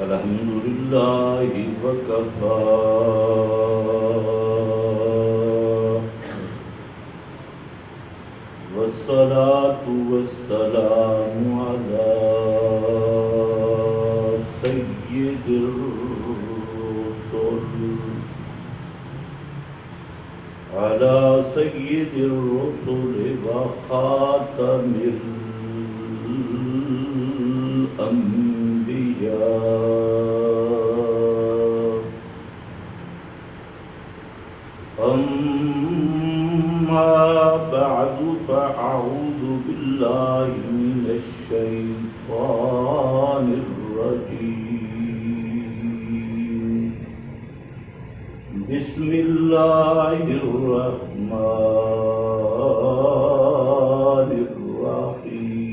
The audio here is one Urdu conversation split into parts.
الحمد لله وكفى والصلاة والسلام على سيد الرسل وخاتم الأنبياء أما بعد فأعوذ بالله من الشيطان الرجيم بسم الله الرحمن الرحيم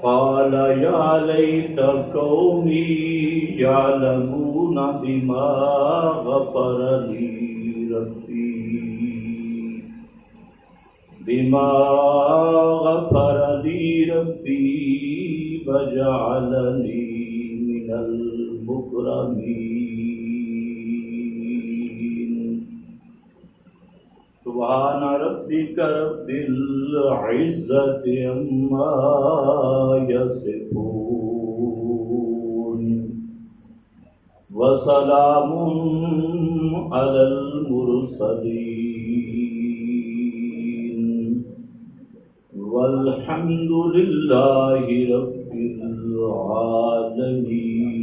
قال يا ليت قومي يعلمون بما غفر لي ربي وجعلني من المكرمين سبحان ربك رب العزة عما يصفون وسلام على المرسلين والحمد لله رب العالمين۔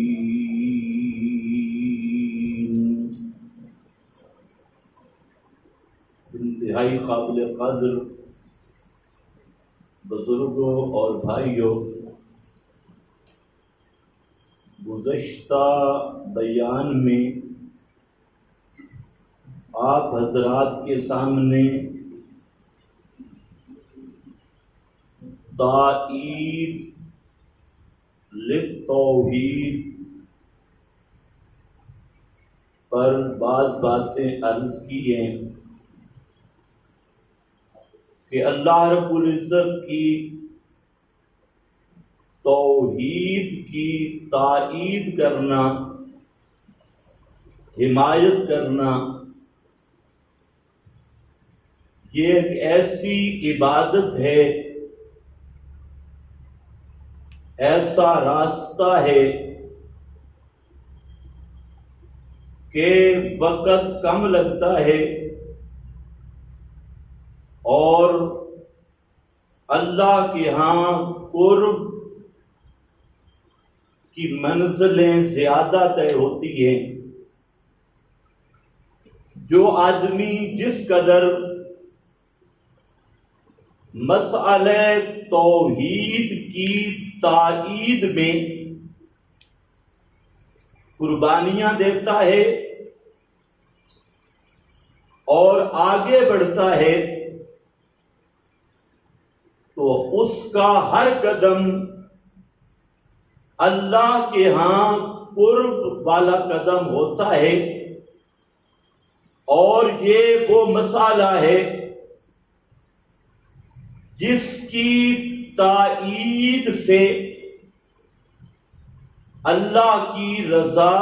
انتہائی قابل قدر بزرگوں اور بھائیوں، گزشتہ بیان میں آپ حضرات کے سامنے تائید للتوحید پر بعض باتیں عرض کی ہیں کہ اللہ رب العزت کی توحید کی تائید کرنا، حمایت کرنا، یہ ایک ایسی عبادت ہے، ایسا راستہ ہے کہ وقت کم لگتا ہے اور اللہ کے ہاں قرب کی منزلیں زیادہ طے ہوتی ہیں۔ جو آدمی جس قدر مسئلہ توحید کی تائید میں قربانیاں دیتا ہے اور آگے بڑھتا ہے تو اس کا ہر قدم اللہ کے ہاں قرب والا قدم ہوتا ہے، اور یہ وہ مسئلہ ہے جس کی تائید سے اللہ کی رضا،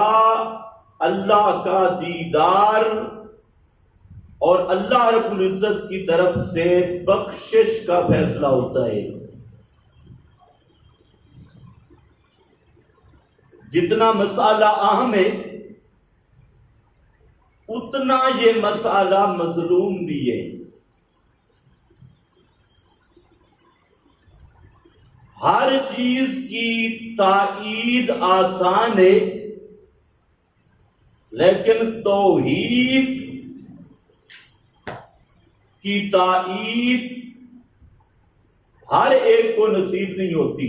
اللہ کا دیدار اور اللہ رب العزت کی طرف سے بخشش کا فیصلہ ہوتا ہے۔ جتنا مسئلہ اہم ہے اتنا یہ مسئلہ مظلوم بھی ہے۔ ہر چیز کی تائید آسان ہے، لیکن توحید کی تائید ہر ایک کو نصیب نہیں ہوتی۔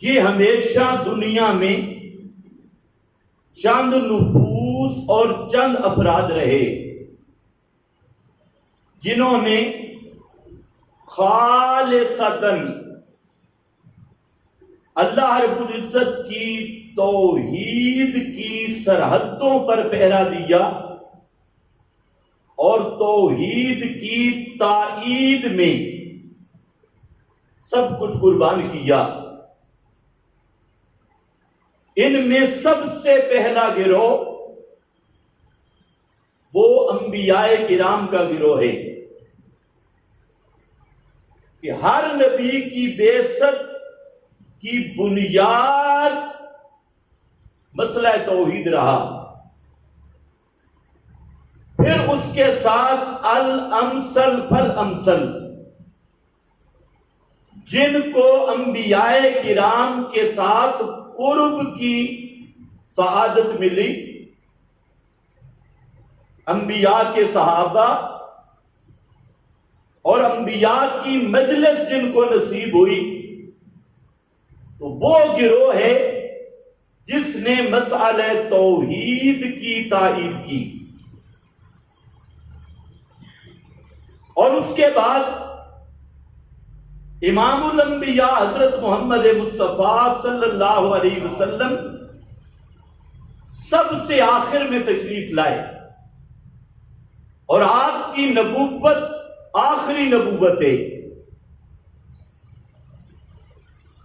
یہ ہمیشہ دنیا میں چند نفوس اور چند افراد رہے جنہوں نے خالصتاً اللہ رب العزت کی توحید کی سرحدوں پر پہرا دیا اور توحید کی تائید میں سب کچھ قربان کیا۔ ان میں سب سے پہلا گروہ وہ انبیاء کرام کا گروہ ہے کہ ہر نبی کی بعثت کی بنیاد مسئلہ توحید رہا، پھر اس کے ساتھ الامثل فالامثل، جن کو انبیاء کرام کے ساتھ قرب کی سعادت ملی، انبیاء کے صحابہ اور انبیاء کی مجلس جن کو نصیب ہوئی، تو وہ گروہ ہے جس نے مسئلہ توحید کی تائید کی۔ اور اس کے بعد امام الانبیاء حضرت محمد مصطفیٰ صلی اللہ علیہ وسلم سب سے آخر میں تشریف لائے، اور آپ کی نبوت آخری نبوت ہے۔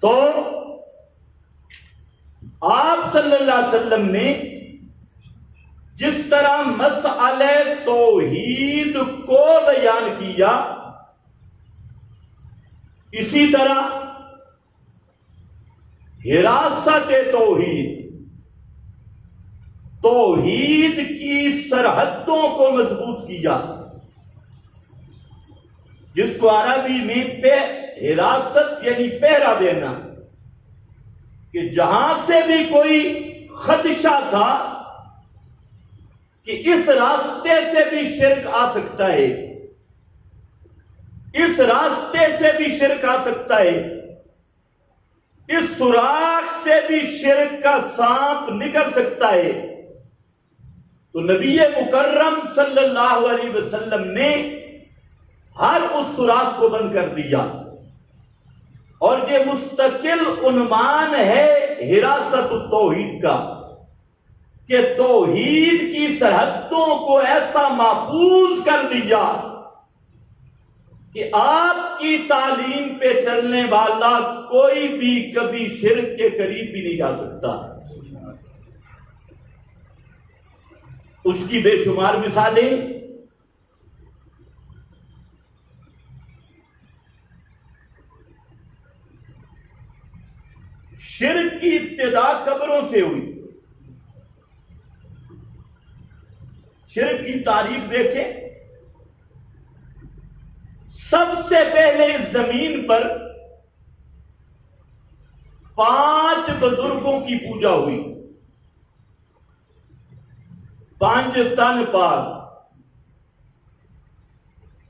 تو آپ صلی اللہ علیہ وسلم نے جس طرح مسئلہ توحید کو بیان کیا، اسی طرح حراست توحید، توحید کی سرحدوں کو مضبوط کیا، جس کو عربی میں حراست یعنی پہرا دینا، کہ جہاں سے بھی کوئی خدشہ تھا کہ اس راستے سے بھی شرک آ سکتا ہے، اس راستے سے بھی شرک آ سکتا ہے، اس سوراخ سے بھی شرک کا سانپ نکل سکتا ہے، تو نبی مکرم صلی اللہ علیہ وسلم نے ہر اس سوراخ کو بند کر دیا۔ اور یہ مستقل عنوان ہے حراست التوحید کا، کہ توحید کی سرحدوں کو ایسا محفوظ کر دیا کہ آپ کی تعلیم پہ چلنے والا کوئی بھی کبھی شرک کے قریب بھی نہیں جا سکتا۔ اس کی بے شمار مثالیں شرک کی ابتدا قبروں سے ہوئی۔ شرک کی تاریخ دیکھیں، سب سے پہلے اس زمین پر 5 بزرگوں کی پوجا ہوئی، 5 تن پاک،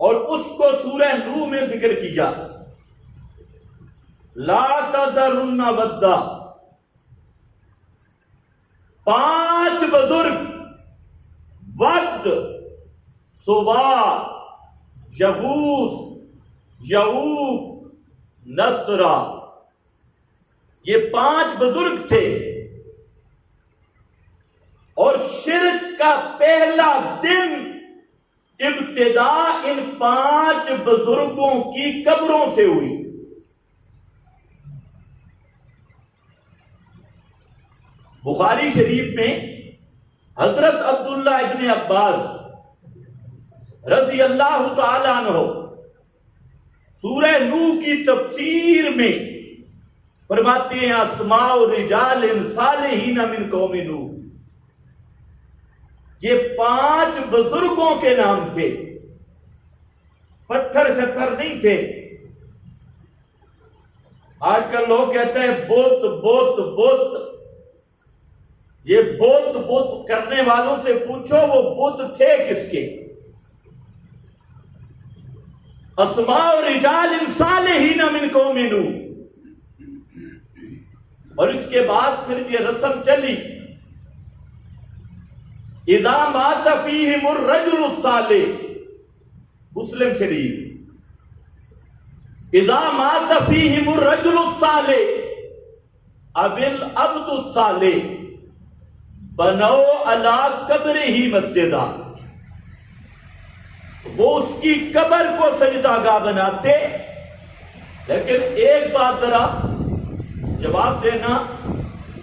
اور اس کو سورہ نوح میں ذکر کیا، لا تذرن ودا۔ 5 بزرگ، ود، سوا، یغوث، یعوق، نصرہ، یہ 5 بزرگ تھے، اور شرک کا پہلا دن ابتدا ان 5 بزرگوں کی قبروں سے ہوئی۔ بخاری شریف میں حضرت عبداللہ ابن عباس رضی اللہ تعالی عنہ سورہ نوح کی تفسیر میں فرماتے ہیں، اسماء رجال صالحین من قوم نوح، یہ 5 بزرگوں کے نام تھے، پتھر شتھر نہیں تھے۔ آج کل لوگ کہتے ہیں بت بت بت، یہ بت بت کرنے والوں سے پوچھو وہ بت تھے کس کے؟ اسماء رجال صالحین من قوم نوح۔ اور اس کے بعد پھر یہ رسم چلی، اذا مات فیہم الرجل الصالح، مسلم شریف، اذا مات فیہم الرجل الصالح اب العبد الصالح بنو علی قبرہ مسجدہ۔ وہ اس کی قبر کو سجدہ گاہ بناتے. لیکن ایک بات ذرا جواب دینا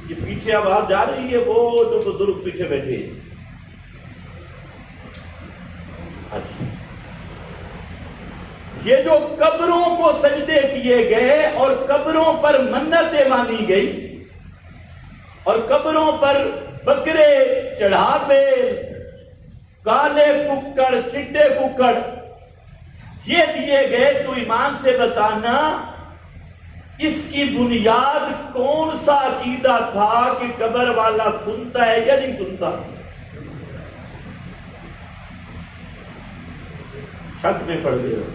کہ پیچھے آواز جا رہی ہے، وہ جو بزرگ پیچھے بیٹھے. اچھا، یہ جو قبروں کو سجدے کیے گئے اور قبروں پر منتیں مانی گئی اور قبروں پر بکرے چڑھاوے، کالے ککڑ چٹے ککڑ یہ دیے گئے، تو ایمان سے بتانا اس کی بنیاد کون سا عقیدہ تھا کہ قبر والا سنتا ہے یا نہیں سنتا؟ شک میں پڑ گئے ہو.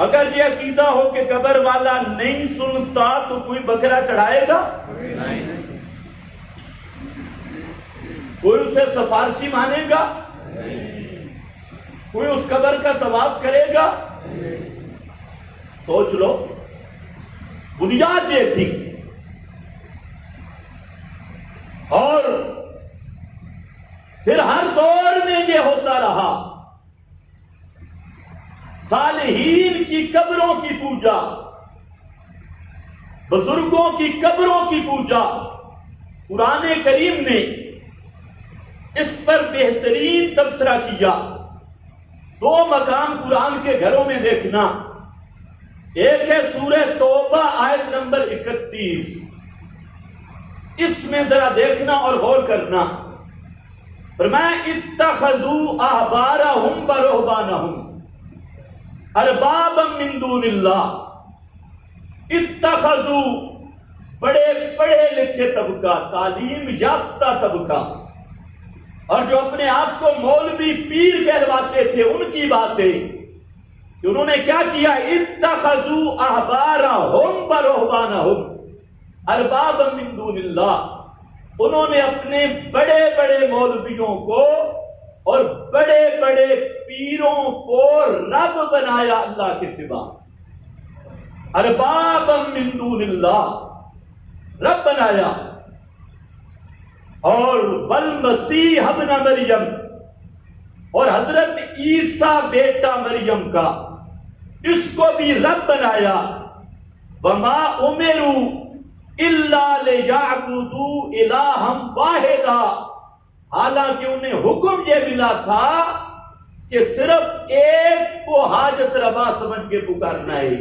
اگر یہ عقیدہ ہو کہ قبر والا نہیں سنتا تو کوئی بکرا چڑھائے گا؟ کوئی اسے سفارشی مانے گا؟ کوئی اس قبر کا طواف کرے گا؟ سوچ لو، بنیاد یہ تھی. اور پھر ہر دور میں یہ ہوتا رہا. صالحین کی قبروں کی پوجا، بزرگوں کی قبروں کی پوجا، قرآن کریم نے اس پر بہترین تبصرہ کیا. 2 مقام قرآن کے گھروں میں دیکھنا. ایک ہے سورہ توبہ آیت نمبر 31. اس میں ذرا دیکھنا اور غور کرنا. فرمایا اتخذوا احبارهم ورهبانهم اربابا من دون اللہ. اتخذوا بڑے پڑھے لکھے طبقہ، تعلیم یافتہ طبقہ، اور جو اپنے آپ کو مولوی پیر کہلواتے تھے، ان کی باتیں کہ انہوں نے کیا کیا. اتخذوا احبارهم ورهبانهم اربابا من دون اللہ. انہوں نے اپنے بڑے بڑے مولویوں کو اور بڑے بڑے پیروں کو رب بنایا اللہ کے سوا. اربابا من دون اللہ رب بنایا. اور والمسیح ابن مریم، اور حضرت عیسیٰ بیٹا مریم کا، اس کو بھی رب بنایا. وما امروا الا لیعبدوا الہا واحدا. حالانکہ انہیں حکم یہ ملا تھا کہ صرف ایک کو حاجت روا سمجھ کے پکارنا ہے،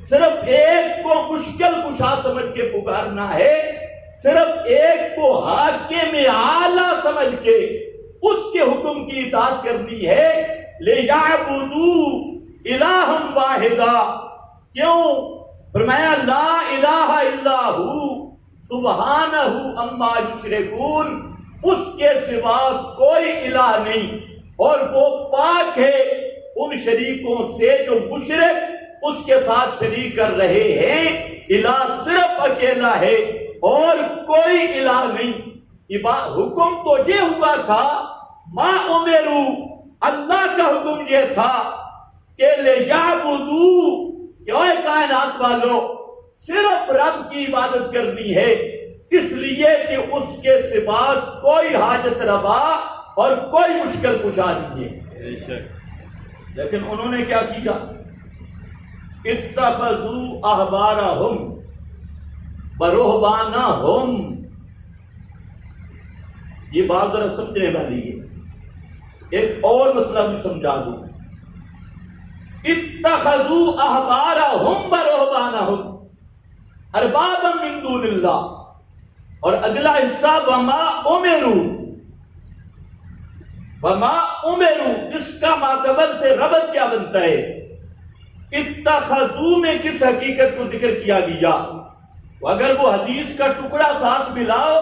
صرف ایک کو مشکل کشا سمجھ کے پکارنا ہے، صرف ایک کو حاکم اعلیٰ سمجھ کے اس کے حکم کی اطاعت کرنی ہے. لیعبدوا الہا واحدا. کیوں؟ فرمایا لا الہ الا ہو سبحانہ عما یشرکون. اس کے سوا کوئی الہ نہیں، اور وہ پاک ہے ان شریکوں سے جو مشرک اس کے ساتھ شریک کر رہے ہیں. الہ صرف اکیلا ہے اور کوئی الہ نہیں. حکم تو یہ ہوا تھا، ما امروا، اللہ کا حکم یہ تھا کہ لیعبدوا، کہ اے کائنات والو صرف رب کی عبادت کرنی ہے، اس لیے کہ اس کے سوا کوئی حاجت روا اور کوئی مشکل کشا نہیں ہے. لیکن انہوں نے کیا کیا؟ اتخذوا احبارهم ورهبانهم. یہ بات ذرا سمجھنے والی ہے. ایک اور مسئلہ بھی سمجھا دوں. اتخذوا احبارهم ورهبانهم اربابا من دون اللہ. اور اگلا حصہ وما امروا. وما امروا اس کا ماقبل سے ربط کیا بنتا ہے؟ اتخذوا میں کس حقیقت کو ذکر کیا گیا؟ اگر وہ حدیث کا ٹکڑا ساتھ ملاؤ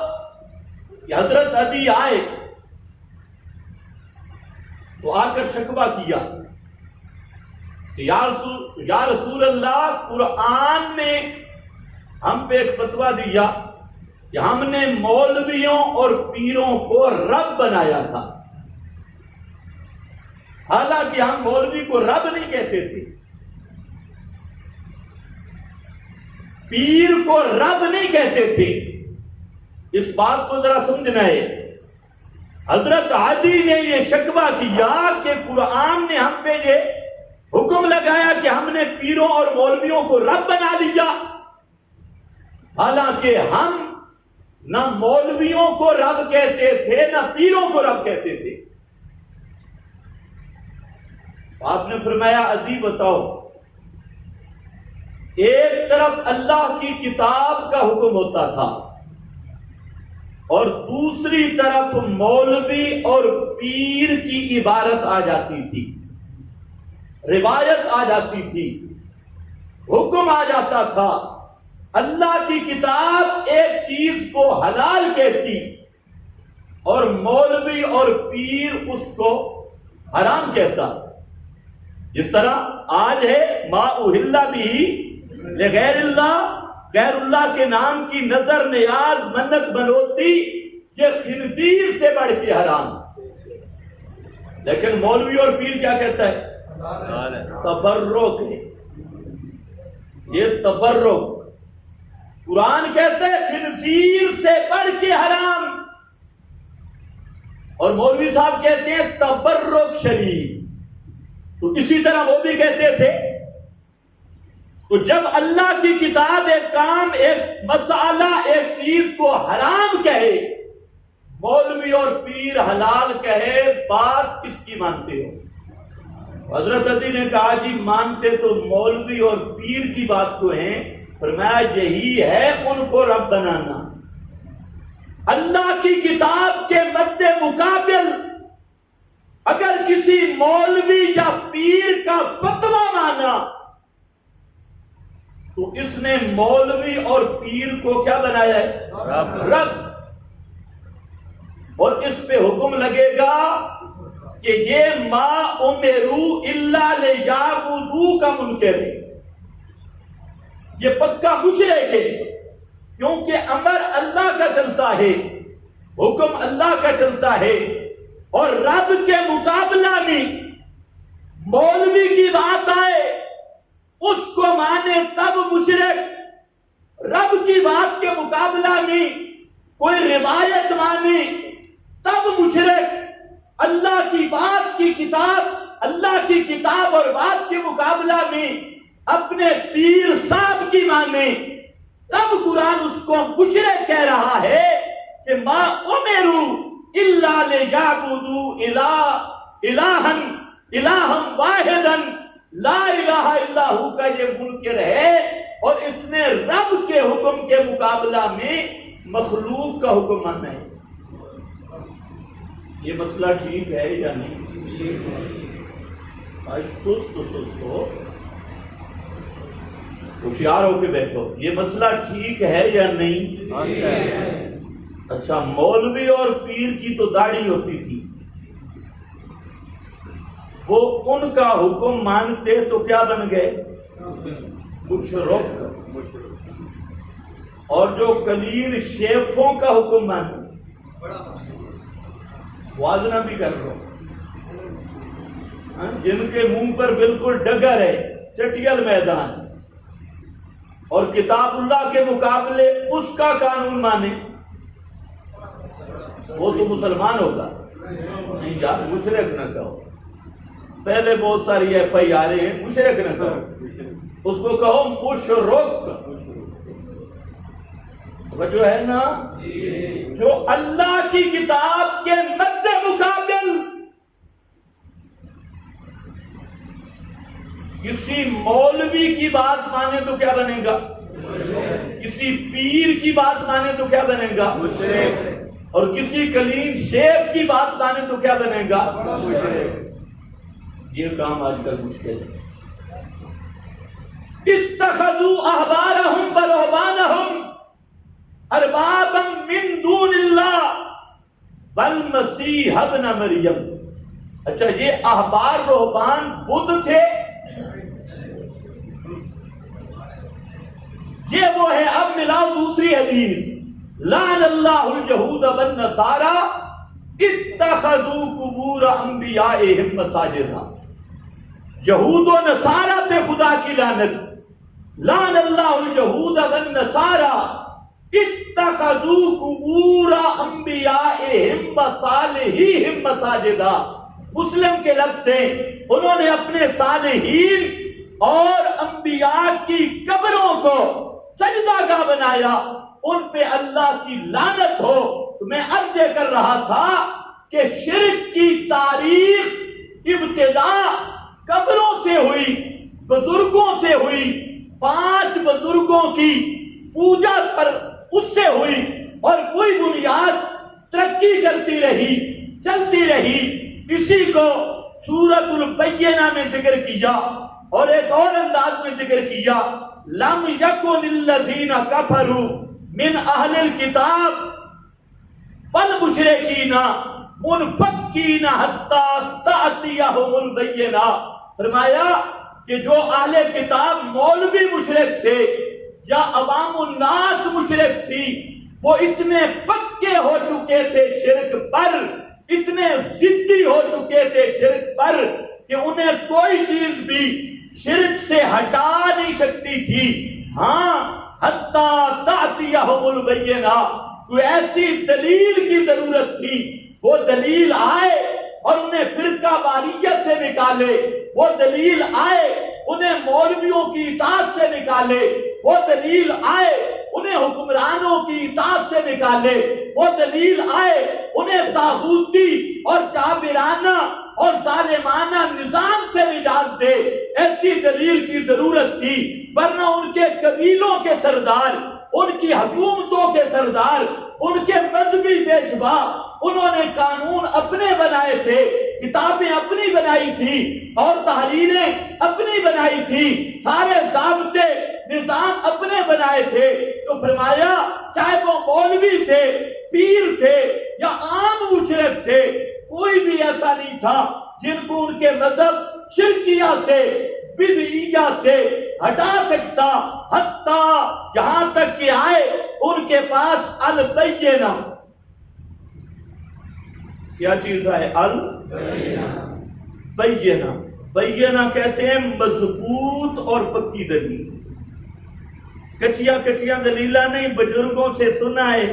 کہ حضرت ابی آئے تو آ کر شکوہ کیا کہ یا رسول اللہ، قرآن نے ہم پہ ایک فتویٰ دیا کہ ہم نے مولویوں اور پیروں کو رب بنایا تھا. حالانکہ ہم مولوی کو رب نہیں کہتے تھے، پیر کو رب نہیں کہتے تھے. اس بات کو ذرا سمجھنا ہے. حضرت عدی نے یہ شکوہ کیا کہ قرآن نے ہم پہ یہ حکم لگایا کہ ہم نے پیروں اور مولویوں کو رب بنا لیا، حالانکہ ہم نہ مولویوں کو رب کہتے تھے نہ پیروں کو رب کہتے تھے۔ آپ نے فرمایا عدی بتاؤ، ایک طرف اللہ کی کتاب کا حکم ہوتا تھا اور دوسری طرف مولوی اور پیر کی عبارت آ جاتی تھی، روایت آ جاتی تھی، حکم آ جاتا تھا۔ اللہ کی کتاب ایک چیز کو حلال کہتی اور مولوی اور پیر اس کو حرام کہتا۔ جس طرح آج ہے ما اہل بھی لغیر اللہ، غیر اللہ کے نام کی نظر نیاز منت بنوتی یہ خنزیر سے بڑھ کے حرام۔ لیکن مولوی اور پیر کیا کہتا ہے؟ تبرک ہے، یہ تبرک۔ قرآن کہتا ہے خنزیر سے بڑھ کے حرام، اور مولوی صاحب کہتے ہیں تبرک شریف۔ تو اسی طرح وہ بھی کہتے تھے۔ تو جب اللہ کی کتاب ایک کام، ایک مسئلہ، ایک چیز کو حرام کہے، مولوی اور پیر حلال کہے، بات کس کی مانتے ہو؟ حضرت علی نے کہا جی مانتے تو مولوی اور پیر کی بات کو ہیں، فرمایا یہی ہے ان کو رب بنانا۔ اللہ کی کتاب کے مد مقابل اگر کسی مولوی یا پیر کا فتویٰ مانا تو اس نے مولوی اور پیر کو کیا بنایا ہے؟ رب۔ اور اس پہ حکم لگے گا کہ یہ ما امروا الا لیعبدوا کا منکر ہے، یہ پکا مشرک ہے، کیونکہ امر اللہ کا چلتا ہے، حکم اللہ کا چلتا ہے، اور رب کے مقابلہ میں مولوی کی بات آئے اس کو مانے تب مشرک، رب کی بات کے مقابلہ میں کوئی روایت مانے تب مشرک، اللہ کی بات کی کتاب، اللہ کی کتاب اور بات کے مقابلہ میں اپنے پیر صاحب کی مانے تب قرآن اس کو مشرک کہہ رہا ہے کہ ما امروا الا لیعبدوا الہا واحدا لا الہ الا ہو کا یہ منکر ہے، اور اس نے رب کے حکم کے مقابلہ میں مخلوق کا حکم مانا ہے۔ یہ مسئلہ ٹھیک ہے یا نہیں؟ آج سست ہو، ہوشیار ہو کے بیٹھو، یہ مسئلہ ٹھیک ہے یا نہیں؟ اچھا، مولوی اور پیر کی تو داڑھی ہوتی تھی، وہ ان کا حکم مانتے تو کیا بن گئے؟ مشرک۔ اور جو کلیر شیخوں کا حکم مانتے، وازنہ بھی کر رہا ہوں، جن کے منہ پر بالکل ڈگر ہے، چٹیل میدان، اور کتاب اللہ کے مقابلے اس کا قانون مانے، وہ تو مسلمان ہوگا۔ نہیں یار، مشرک نہ کہو، پہلے بہت ساری ایف آئی آ رہے ہیں، مشرک نہ کہو، اس کو کہو مشرک۔ جو ہے نا، جو اللہ کی کتاب کے مد مقابل کسی مولوی کی بات مانے تو کیا بنے گا؟ کسی پیر کی بات مانے تو کیا بنے گا؟ اور کسی کلیم شیخ کی بات مانے تو کیا بنے گا؟ یہ کام آج کل مشکل ہے۔ اتخذوا احبارهم ورهبانهم اربابا من دون اللہ والمسیح ابن مریم۔ اچھا، یہ احبار رہبان بدھ تھے، یہ وہ ہے۔ اب ملاؤ دوسری حدیث، لعن اللہ اليہود والنصارى اتخذوا قبور انبیائهم مساجدا۔ یہود و نصارہ پہ خدا کی لعنت، لعن اللہ اليہود والنصارى اتخذوا قبور انبیائہم وصالحیہم مساجدا، مسلم کے لفظ تھے، انہوں نے اپنے صالحین اور انبیاء کی قبروں کو سجدہ گاہ بنایا، ان پہ اللہ کی لعنت ہو۔ تو میں عرض یہ کر رہا تھا کہ شرک کی تاریخ ابتدا قبروں سے ہوئی، بزرگوں سے ہوئی، 5 بزرگوں کی پوجا پر اس سے ہوئی، اور کوئی بنیاد ترقی کرتی رہی، چلتی رہی۔ اسی کو سورۃ البینہ میں ذکر کیا، اور ایک اور انداز میں ذکر کیا، لم یکن الذین کفروا من اہل الکتاب والمشرکین منفکین حتی تأتیہم البینہ۔ فرمایا کہ جو اہل کتاب مولوی مشرک تھے یا عوام الناس مشرک تھی، وہ اتنے پکے ہو چکے تھے شرک پر، اتنے ضدی ہو چکے تھے شرک پر کہ انہیں کوئی چیز بھی شرک سے ہٹا نہیں سکتی تھی۔ ہاں، حتی تأتیہم البینہ، کوئی ایسی دلیل کی ضرورت تھی، وہ دلیل آئے اور انہیں فرقہ واریت سے نکالے، وہ دلیل آئے انہیں مولویوں کی اطاعت سے نکالے، وہ دلیل آئے انہیں حکمرانوں کی اطاعت سے نکالے، وہ دلیل آئے انہیں طاغوتی اور جابرانہ اور ظالمانہ نظام سے نجات دے۔ ایسی دلیل کی ضرورت تھی، ورنہ ان کے قبیلوں کے سردار، ان کی حکومتوں کے سردار، ان کے مذہبی پیشوا، انہوں نے قانون اپنے بنائے تھے، کتابیں اپنی بنائی تھی اور تحریریں اپنی بنائی تھی، سارے ضابطے نظام اپنے بنائے تھے۔ تو فرمایا چاہے وہ مولوی تھے، پیر تھے یا عام مشرک تھے، کوئی بھی ایسا نہیں تھا جن کو ان کے مذہب شرکیہ سے، بدعیہ سے ہٹا سکتا، حتیٰ یہاں تک کہ آئے ان کے پاس البینہ۔ کیا چیز ہے؟ البینہ۔ بینہ کہتے ہیں مضبوط اور پکی دلیل، کچیاں کچیاں دلیلہ نہیں، بزرگوں سے سنا ہے۔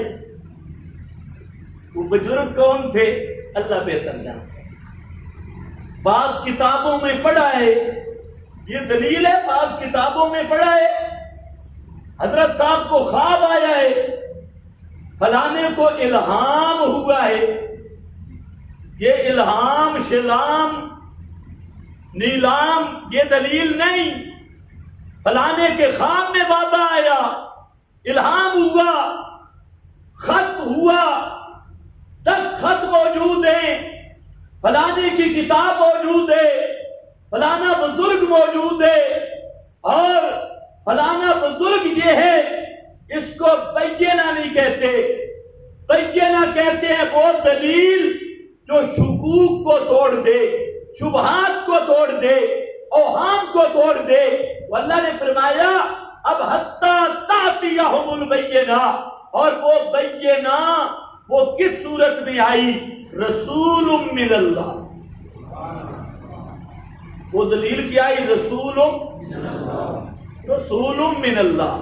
وہ بزرگ کون تھے؟ اللہ بہتر جانتا ہے۔ بعض کتابوں میں پڑھا ہے، یہ دلیل ہے، بعض کتابوں میں پڑھا ہے حضرت صاحب کو خواب آیا ہے، فلانے کو الہام ہوا ہے۔ یہ الہام، شلام، نیلام یہ دلیل نہیں۔ فلانے کے خواب میں بابا آیا، الہام ہوا، خط ہوا، 10 خط موجود ہیں، فلانے کی کتاب موجود ہے، فلانا بزرگ موجود ہے، اور فلانا بزرگ یہ ہے، اس کو بینہ نہیں کہتے۔ بینہ کہتے ہیں وہ دلیل جو شکوک کو توڑ دے، شبہات کو توڑ دے، اوہام کو توڑ دے۔ اللہ نے فرمایا اب حتیٰ تأتیہم البینہ، اور وہ بینہ وہ کس صورت میں آئی؟ رسول من اللہ۔ وہ دلیل کیا آئی؟ رسول من اللہ۔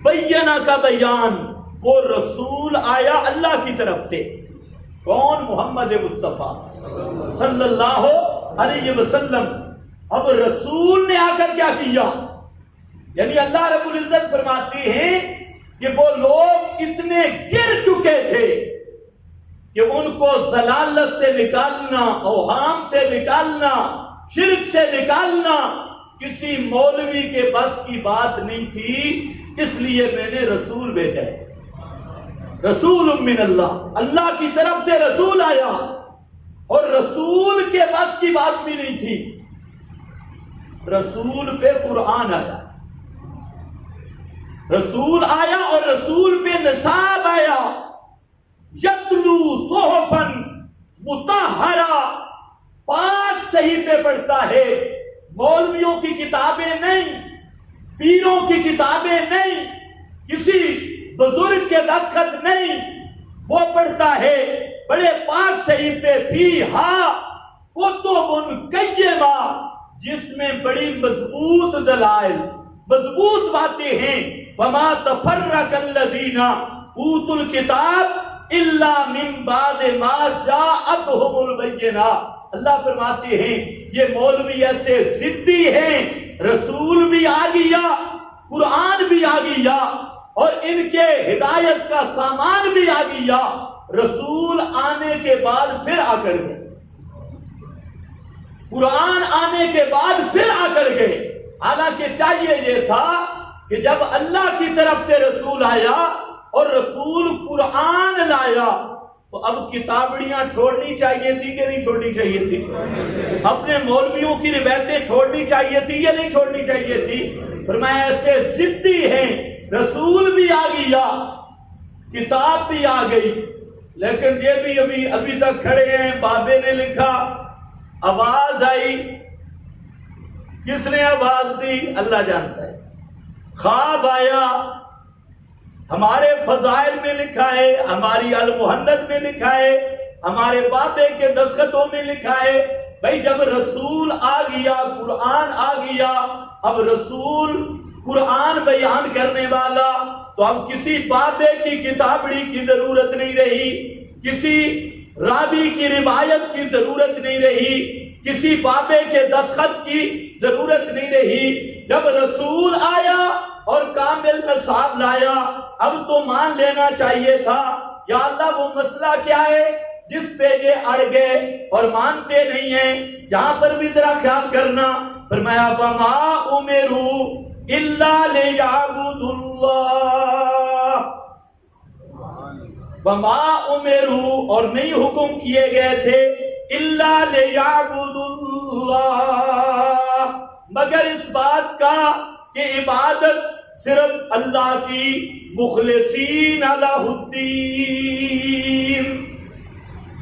بینہ کا بیان، وہ رسول آیا اللہ کی طرف سے۔ کون؟ محمد مصطفیٰ صلی اللہ علیہ وسلم۔ اب رسول نے آ کر کیا کیا؟ یعنی اللہ رب العزت فرماتی ہیں کہ وہ لوگ اتنے گر چکے تھے کہ ان کو ضلالت سے نکالنا، اوہام سے نکالنا، شرک سے نکالنا کسی مولوی کے بس کی بات نہیں تھی، اس لیے میں نے رسول بھیجا ہے۔ رسول من اللہ، اللہ کی طرف سے رسول آیا، اور رسول کے بس کی بات بھی نہیں تھی۔ رسول پہ قرآن آیا، رسول آیا اور رسول پہ نصاب آیا، یتلو صحفا مطہرہ، پاک صحیفے پڑھتا ہے، مولویوں کی کتابیں نہیں، پیروں کی کتابیں نہیں، کسی بزرگ کے دستخط نہیں، وہ پڑھتا ہے بڑے پاک صحیفے، فیہا کتب قیمہ، جس میں بڑی مضبوط دلائل، مضبوط باتیں ہیں، وما تفرق الذین اوتوا الکتاب الا من بعد ما جاءتهم البینات۔ اللہ فرماتے ہیں یہ مولوی ایسے ضدی ہیں، رسول بھی آ گیا، قرآن بھی آ گیا، اور ان کے ہدایت کا سامان بھی آ گیا، رسول آنے کے بعد پھر آ کر گئے، قرآن آنے کے بعد پھر آ کر گئے۔ حالانکہ چاہیے یہ تھا کہ جب اللہ کی طرف سے رسول آیا اور رسول قرآن لایا تو اب کتابڑیاں چھوڑنی چاہیے تھی کہ نہیں چھوڑنی چاہیے تھی؟ اپنے مولویوں کی روایتیں چھوڑنی چاہیے تھی یا نہیں چھوڑنی چاہیے تھی؟ فرمایا ایسے ضدی ہیں، رسول بھی آ گیا، کتاب بھی آ گئی، لیکن یہ بھی ابھی تک کھڑے ہیں۔ بابے نے لکھا آواز آئی، کس نے آواز دی اللہ جانتا ہے، خواب آیا، ہمارے فضائل میں لکھا ہے، ہماری المحند میں لکھا ہے، ہمارے بابے کے دستخطوں میں لکھا ہے، بھائی جب رسول آ گیا، قرآن آ گیا، اب رسول قرآن بیان کرنے والا، تو اب کسی بابے کی کتابڑی کی ضرورت نہیں رہی، کسی راوی کی روایت کی ضرورت نہیں رہی، کسی بابے کے دستخط کی ضرورت نہیں رہی۔ جب رسول آیا اور کامل نصاب لایا، اب تو مان لینا چاہیے تھا یا اللہ وہ مسئلہ کیا ہے جس پہ یہ اڑ گئے اور مانتے نہیں ہیں۔ یہاں پر بھی ذرا خیال کرنا، فرمایا وما امروا الا لیعبدوا اللہ، وما امروا اور نہیں حکم کیے گئے تھے الا لیعبدوا اللہ، مگر اس بات کا کہ عبادت صرف اللہ کی، مخلصین لہ الدین،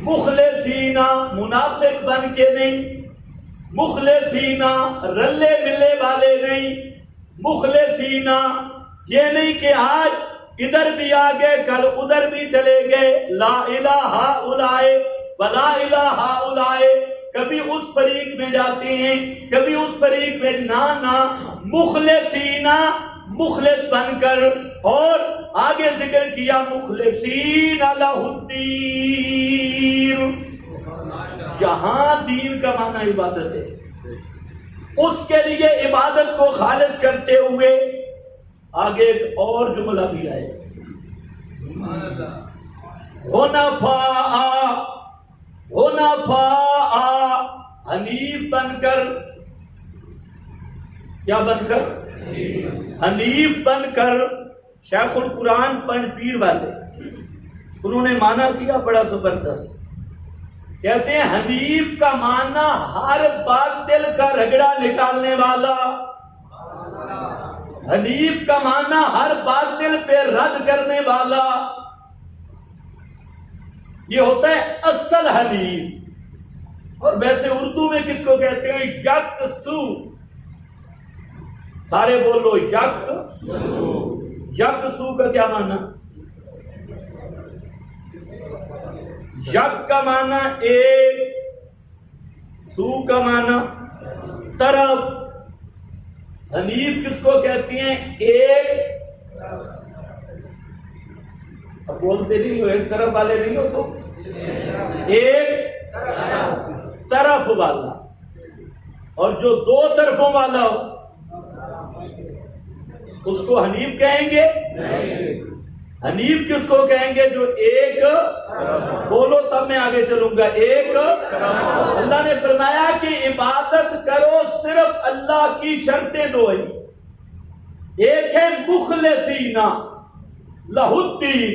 مخلصین منافق بن کے نہیں، مخلصین رلے ملے والے نہیں، مخلصین یہ نہیں کہ آج ادھر بھی آ گئے کل ادھر بھی چلے گئے، لا الہ ہؤلاء ولا الہ ہؤلاء، کبھی اس فریق میں جاتے ہیں کبھی اس فریق میں، نہ مخلصین، مخلص بن کر، اور آگے ذکر کیا مخلصین لہ الدین، یہاں دین کا معنی عبادت ہے، اس کے لیے عبادت کو خالص کرتے ہوئے آگے ایک اور جملہ بھی آئے، حنفاء، حنیف بن کر، کیا بن کر؟ حنیف بن کر۔ شیخ القرآن پنج پیر والے انہوں نے معنی کیا بڑا زبردست، کہتے ہیں حنیف کا معنی ہر باطل کا رگڑا نکالنے والا، حنیف کا معنی ہر باطل پہ رد کرنے والا، یہ ہوتا ہے اصل حنیف۔ اور ویسے اردو میں کس کو کہتے ہیں؟ یکسو، سارے بولو یکسو، یکسو کا کیا معنی؟ یک کا معنی ایک، سو کا معنی طرف، حنیف کس کو کہتی ہیں؟ ایک، اب بولتے نہیں ہو، ایک طرف والے نہیں ہو تو ایک طرف والا، اور جو دو طرفوں والا ہو اس کو حنیف کہیں گے؟ حنیف کس کو کہیں گے؟ جو ایک، بولو تب میں آگے چلوں گا، ایک۔ اللہ نے فرمایا کہ عبادت کرو صرف اللہ کی، شرطیں دو ہیں، ایک ہے مخلصین لہ الدین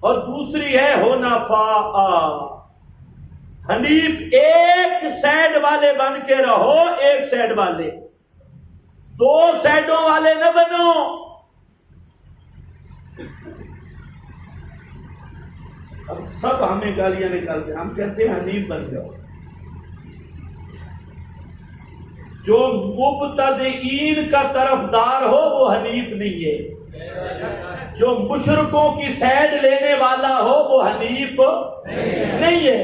اور دوسری ہے حنفاء۔ حنیف ایک سائڈ والے بن کے رہو، ایک سائڈ والے، دو سائڈوں والے نہ بنو۔ اب سب ہمیں گالیاں نکالتے ہیں، ہم کہتے ہیں حنیف بن جاؤ۔ جو مبتدئین کا طرفدار ہو وہ حنیف نہیں ہے، جو مشرکوں کی سائڈ لینے والا ہو وہ حنیف نہیں ہے،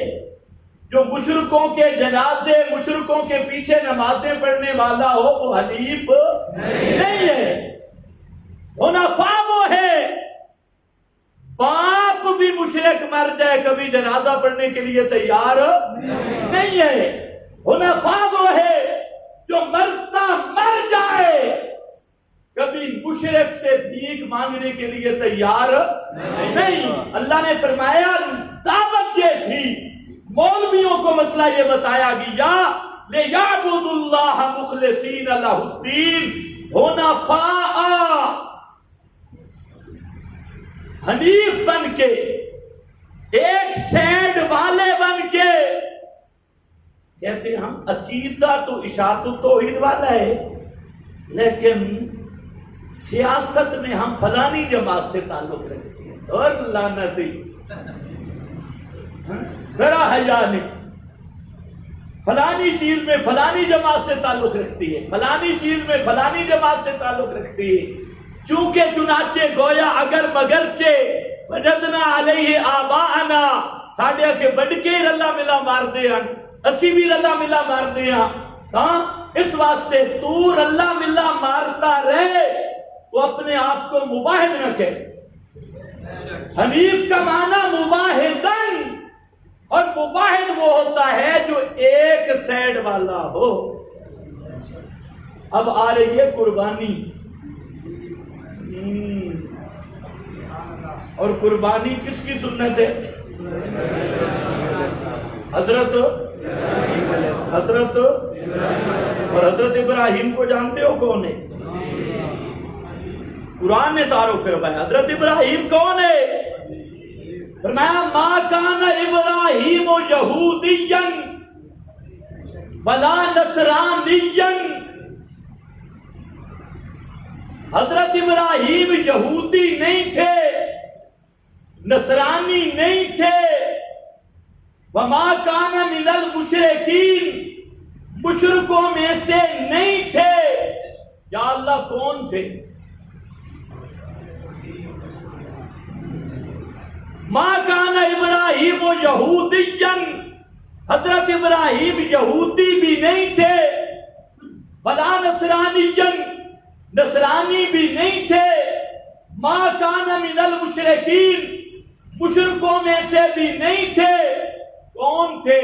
جو مشرکوں کے جنازے، مشرکوں کے پیچھے نمازیں پڑھنے والا ہو وہ حنیف نہیں ہے۔ حنفاء وہ ہے باپ بھی مشرک مر جائے کبھی جنازہ پڑھنے کے لیے تیار نہیں ہے. حنفاء وہ ہے جو مرتا مر جائے کبھی مشرک سے بھیک مانگنے کے لیے تیار نہیں. اللہ نے فرمایا دعوت یہ تھی, مولویوں کو مسئلہ یہ بتایا گیا لِيَعْبُدُوا اللَّهَ مُخْلِصِينَ لَهُ الدِّينَ حنفاء, حنیف بن کے, ایک سینڈ والے بن کے. کہتے ہیں ہم عقیدہ تو اشاعت التوحید والا ہے, لیکن سیاست میں ہم فلانی جماعت سے تعلق رکھتے ہیں. اور لعنتی ذرا حیا نہیں, فلانی چیز میں فلانی جماعت سے تعلق رکھتی ہے, فلانی چیز میں فلانی جماعت سے تعلق رکھتی ہے. چونکہ چنانچہ گویا اگر مگرچہ وجدنا علیہ آباءنا, ساڈے کے بڑکے رلا ملا مار دے ہیں, اسی بھی رلا ملا مار دے ہیں. ہاں اس واسطے تو رلا ملا مارتا رہے تو اپنے آپ کو مباحد نہ کہے. حنیف کا معنی مباحدن, اور مباحد وہ ہوتا ہے جو ایک سائڈ والا ہو. اب آ رہی ہے قربانی, اور قربانی کس کی سنت ہے؟ حضرت اور حضرت ابراہیم کو جانتے ہو کون ہے؟ قرآن نے تعارف کروایا. حضرت ابراہیم کون ہے؟ فرمایا ما کان ابراہیم یہودیا ولا نصرانیا. حضرت ابراہیم یہودی نہیں تھے, نصرانی نہیں تھے, وما کان من المشرکین, مشرکوں میں سے نہیں تھے. یا اللہ کون تھے؟ ما کان ابراہیم یہودیا, حضرت ابراہیم یہودی بھی نہیں تھے, ولا نصرانیا, نصرانی بھی نہیں تھے, ما کان من المشرکین, مشرکوں میں سے بھی نہیں تھے. کون تھے؟